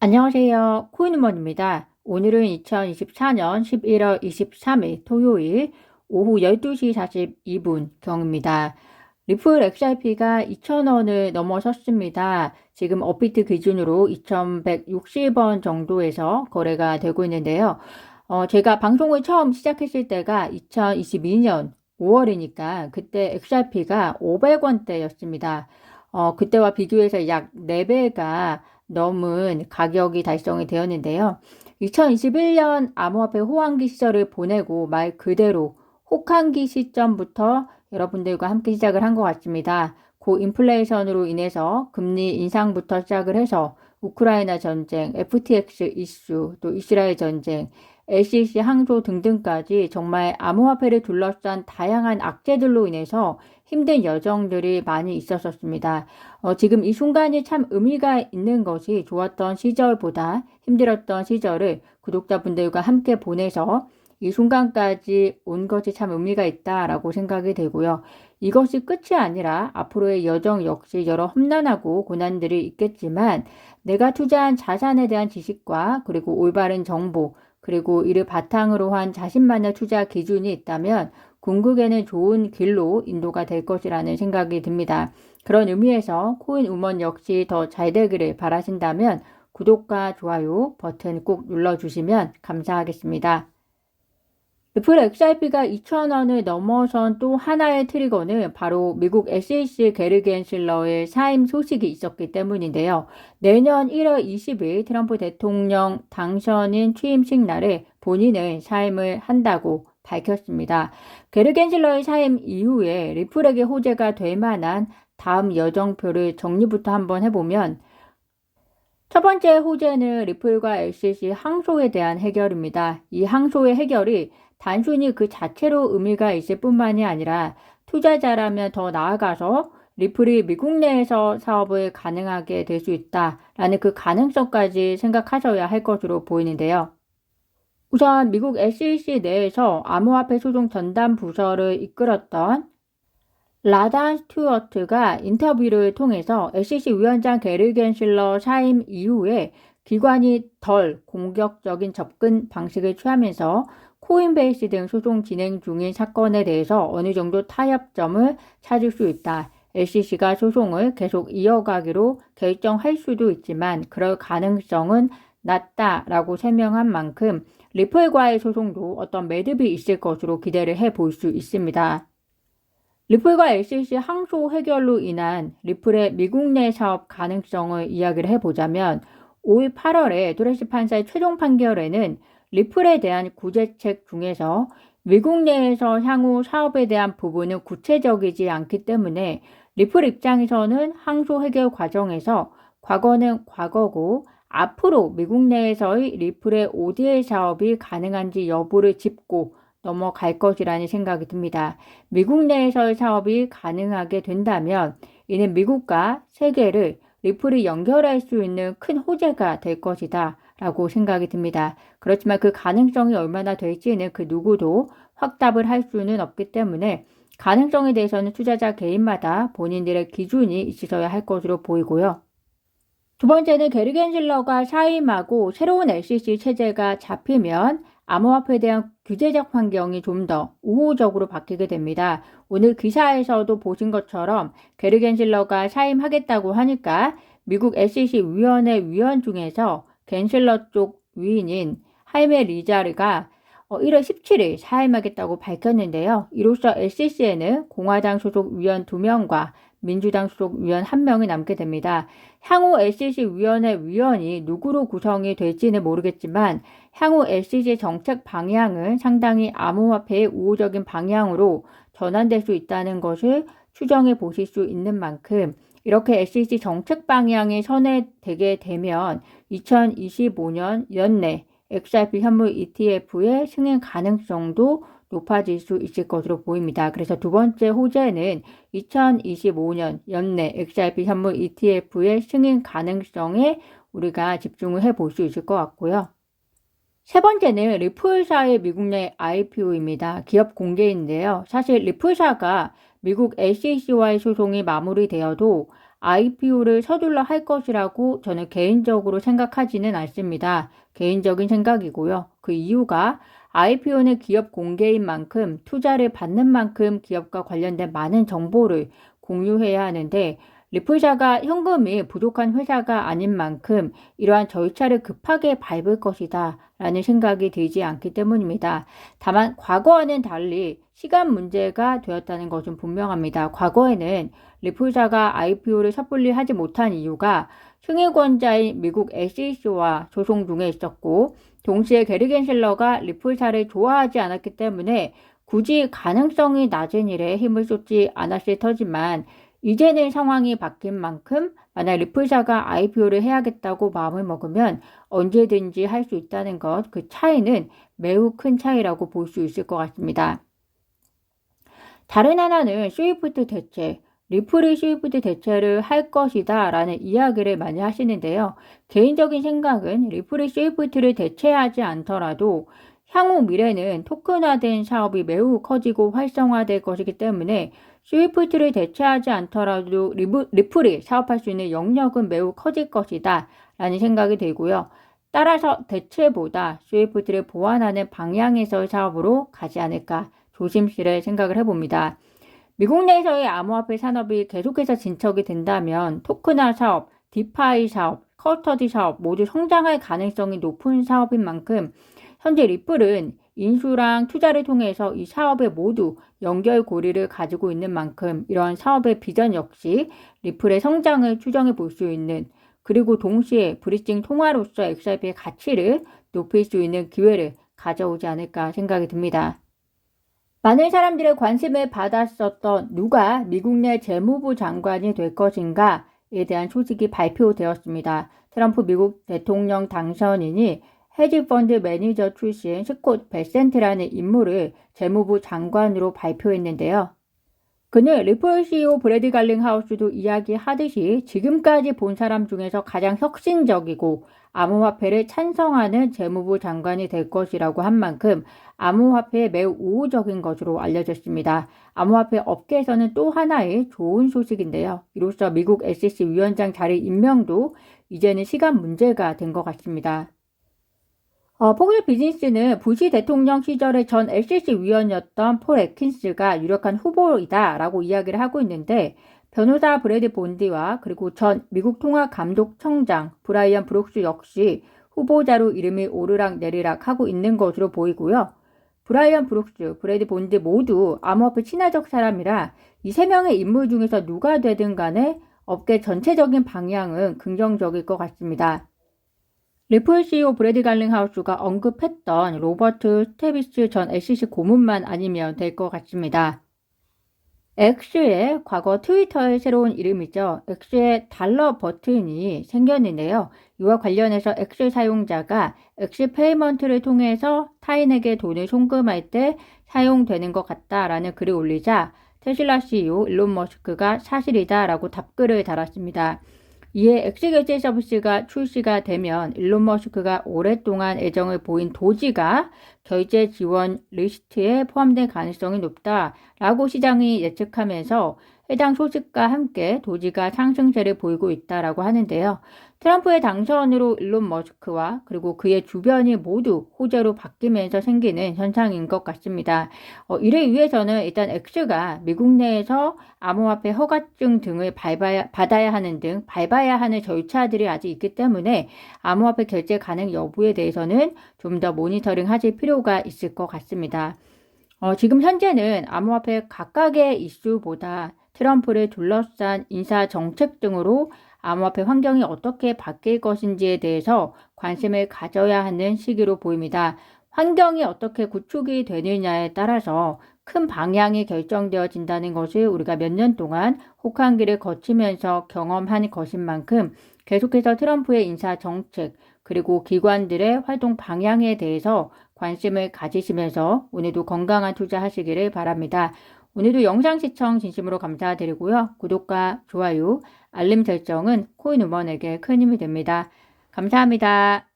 안녕하세요. 코인우먼입니다. 오늘은 2024년 11월 23일 토요일 오후 12시 42분 경입니다. 리플 XRP가 2,000원을 넘어섰습니다. 지금 업비트 기준으로 2,160원 정도에서 거래가 되고 있는데요. 제가 방송을 처음 시작했을 때가 2022년 5월이니까 그때 XRP가 500원대였습니다. 그때와 비교해서 약 4배가 넘은 가격이 달성이 되었는데요. 2021년 암호화폐 호황기 시절을 보내고 말 그대로 혹한기 시점부터 여러분들과 함께 시작을 한 것 같습니다. 고인플레이션으로 인해서 금리 인상부터 시작을 해서 우크라이나 전쟁, FTX 이슈, 또 이스라엘 전쟁, LCC 항소 등등까지 정말 암호화폐를 둘러싼 다양한 악재들로 인해서 힘든 여정들이 많이 있었습니다. 지금 이 순간이 참 의미가 있는 것이 좋았던 시절보다 힘들었던 시절을 구독자분들과 함께 보내서 이 순간까지 온 것이 참 의미가 있다라고 생각이 되고요. 이것이 끝이 아니라 앞으로의 여정 역시 여러 험난하고 고난들이 있겠지만 내가 투자한 자산에 대한 지식과 그리고 올바른 정보 그리고 이를 바탕으로 한 자신만의 투자 기준이 있다면 궁극에는 좋은 길로 인도가 될 것이라는 생각이 듭니다. 그런 의미에서 코인 우먼 역시 더 잘 되기를 바라신다면 구독과 좋아요 버튼 꼭 눌러주시면 감사하겠습니다. 리플 XRP가 2,000원을 넘어선 또 하나의 트리거는 바로 미국 SEC 게리 겐실러의 사임 소식이 있었기 때문인데요. 내년 1월 20일 트럼프 대통령 당선인 취임식 날에 본인은 사임을 한다고 밝혔습니다. 게리 겐실러의 사임 이후에 리플에게 호재가 될 만한 다음 여정표를 정리부터 한번 해보면 첫 번째 호재는 리플과 SEC 항소에 대한 해결입니다. 이 항소의 해결이 단순히 그 자체로 의미가 있을 뿐만이 아니라 투자자라면 더 나아가서 리플이 미국 내에서 사업을 가능하게 될 수 있다라는 그 가능성까지 생각하셔야 할 것으로 보이는데요. 우선 미국 SEC 내에서 암호화폐 소송 전담 부서를 이끌었던 라단 스튜어트가 인터뷰를 통해서 SEC 위원장 게리 겐실러 사임 이후에 기관이 덜 공격적인 접근 방식을 취하면서 코인베이스 등 소송 진행 중인 사건에 대해서 어느 정도 타협점을 찾을 수 있다. SEC가 소송을 계속 이어가기로 결정할 수도 있지만 그럴 가능성은 낮다라고 설명한 만큼 리플과의 소송도 어떤 매듭이 있을 것으로 기대를 해볼 수 있습니다. 리플과 SEC 항소 해결로 인한 리플의 미국 내 사업 가능성을 이야기를 해보자면 올 8월에 도레시 판사의 최종 판결에는 리플에 대한 구제책 중에서 미국 내에서 향후 사업에 대한 부분은 구체적이지 않기 때문에 리플 입장에서는 항소 해결 과정에서 과거는 과거고 앞으로 미국 내에서의 리플의 ODA 사업이 가능한지 여부를 짚고 넘어갈 것이라는 생각이 듭니다. 미국 내에서의 사업이 가능하게 된다면 이는 미국과 세계를 리플이 연결할 수 있는 큰 호재가 될 것이다 라고 생각이 듭니다. 그렇지만 그 가능성이 얼마나 될지는 그 누구도 확답을 할 수는 없기 때문에 가능성에 대해서는 투자자 개인마다 본인들의 기준이 있어야 할 것으로 보이고요. 두 번째는 게리 겐실러가 사임하고 새로운 SEC 체제가 잡히면 암호화폐에 대한 규제적 환경이 좀 더 우호적으로 바뀌게 됩니다. 오늘 기사에서도 보신 것처럼 게리 겐실러가 사임하겠다고 하니까 미국 SEC 위원회 위원 중에서 겐실러 쪽 위인인 하이메 리자르가 1월 17일 사임하겠다고 밝혔는데요. 이로써 SEC에는 공화당 소속 위원 2명과 민주당 소속 위원 1명이 남게 됩니다. 향후 SEC 위원회 위원이 누구로 구성이 될지는 모르겠지만 향후 SEC 정책 방향은 상당히 암호화폐의 우호적인 방향으로 전환될 수 있다는 것을 추정해 보실 수 있는 만큼 이렇게 SEC 정책 방향이 선회되게 되면 2025년 연내 XRP 현물 ETF의 승인 가능성도 높아질 수 있을 것으로 보입니다. 그래서 두 번째 호재는 2025년 연내 XRP 현물 ETF의 승인 가능성에 우리가 집중을 해볼 수 있을 것 같고요. 세 번째는 리플사의 미국 내 IPO입니다. 기업 공개인데요. 사실 리플사가 미국 SEC와의 소송이 마무리되어도 IPO를 서둘러 할 것이라고 저는 개인적으로 생각하지는 않습니다. 개인적인 생각이고요. 그 이유가 IPO는 기업 공개인 만큼 투자를 받는 만큼 기업과 관련된 많은 정보를 공유해야 하는데 리플사가 현금이 부족한 회사가 아닌 만큼 이러한 절차를 급하게 밟을 것이다 라는 생각이 들지 않기 때문입니다. 다만 과거와는 달리 시간 문제가 되었다는 것은 분명합니다. 과거에는 리플사가 IPO를 섣불리 하지 못한 이유가 승인권자인 미국 SEC와 소송 중에 있었고 동시에 게리 겐슬러가 리플사를 좋아하지 않았기 때문에 굳이 가능성이 낮은 일에 힘을 쏟지 않았을 터지만 이제는 상황이 바뀐 만큼 만약 리플사가 IPO를 해야겠다고 마음을 먹으면 언제든지 할 수 있다는 것, 그 차이는 매우 큰 차이라고 볼 수 있을 것 같습니다. 다른 하나는 스위프트 대체, 리플이 스위프트 대체를 할 것이다 라는 이야기를 많이 하시는데요. 개인적인 생각은 리플이 스위프트를 대체하지 않더라도 향후 미래는 토큰화된 사업이 매우 커지고 활성화될 것이기 때문에 스위프트를 대체하지 않더라도 리플이 사업할 수 있는 영역은 매우 커질 것이다 라는 생각이 들고요. 따라서 대체보다 스위프트를 보완하는 방향에서의 사업으로 가지 않을까 조심스레 생각을 해봅니다. 미국 내에서의 암호화폐 산업이 계속해서 진척이 된다면 토큰화 사업, 디파이 사업, 커스터디 사업 모두 성장할 가능성이 높은 사업인 만큼 현재 리플은 인수랑 투자를 통해서 이 사업에 모두 연결고리를 가지고 있는 만큼 이러한 사업의 비전 역시 리플의 성장을 추정해 볼 수 있는 그리고 동시에 브리징 통화로서 XRP의 가치를 높일 수 있는 기회를 가져오지 않을까 생각이 듭니다. 많은 사람들의 관심을 받았었던 누가 미국 내 재무부 장관이 될 것인가에 대한 소식이 발표되었습니다. 트럼프 미국 대통령 당선인이 헤지펀드 매니저 출신 스콧 베센트라는 인물을 재무부 장관으로 발표했는데요. 그는 리플 CEO 브래드 갈링하우스도 이야기하듯이 지금까지 본 사람 중에서 가장 혁신적이고 암호화폐를 찬성하는 재무부 장관이 될 것이라고 한 만큼 암호화폐에 매우 우호적인 것으로 알려졌습니다. 암호화폐 업계에서는 또 하나의 좋은 소식인데요. 이로써 미국 SEC 위원장 자리 임명도 이제는 시간 문제가 된 것 같습니다. 폭스 비즈니스는 부시 대통령 시절의 전 SEC 위원이었던 폴 애킨스가 유력한 후보이다 라고 이야기를 하고 있는데 변호사 브래드 본디와 그리고 전 미국 통화감독청장 브라이언 브룩스 역시 후보자로 이름이 오르락 내리락 하고 있는 것으로 보이고요. 브라이언 브룩스, 브래드 본디 모두 암호화폐 친화적 사람이라 이 세 명의 인물 중에서 누가 되든 간에 업계 전체적인 방향은 긍정적일 것 같습니다. 리플 CEO 브래드 갈링하우스가 언급했던 로버트 스테비스 전 SEC 고문만 아니면 될 것 같습니다. X의 과거 트위터의 새로운 이름이죠. X의 달러 버튼이 생겼는데요. 이와 관련해서 X 사용자가 X 페이먼트를 통해서 타인에게 돈을 송금할 때 사용되는 것 같다라는 글을 올리자 테슬라 CEO 일론 머스크가 사실이다 라고 답글을 달았습니다. 이에 엑스결제 서비스가 출시가 되면 일론 머스크가 오랫동안 애정을 보인 도지가 결제 지원 리스트에 포함될 가능성이 높다라고 시장이 예측하면서 해당 소식과 함께 도지가 상승세를 보이고 있다라고 하는데요. 트럼프의 당선으로 일론 머스크와 그리고 그의 주변이 모두 호재로 바뀌면서 생기는 현상인 것 같습니다. 이를 위해서는 일단 X가 미국 내에서 암호화폐 허가증 등을 받아야 하는 등 밟아야 하는 절차들이 아직 있기 때문에 암호화폐 결제 가능 여부에 대해서는 좀 더 모니터링 하실 필요가 있을 것 같습니다. 지금 현재는 암호화폐 각각의 이슈보다 트럼프를 둘러싼 인사 정책 등으로 암호화폐 환경이 어떻게 바뀔 것인지에 대해서 관심을 가져야 하는 시기로 보입니다. 환경이 어떻게 구축이 되느냐에 따라서 큰 방향이 결정되어진다는 것을 우리가 몇 년 동안 혹한기를 거치면서 경험한 것인 만큼 계속해서 트럼프의 인사 정책 그리고 기관들의 활동 방향에 대해서 관심을 가지시면서 오늘도 건강한 투자하시기를 바랍니다. 오늘도 영상 시청 진심으로 감사드리고요. 구독과 좋아요, 알림 설정은 코인 우먼에게 큰 힘이 됩니다. 감사합니다.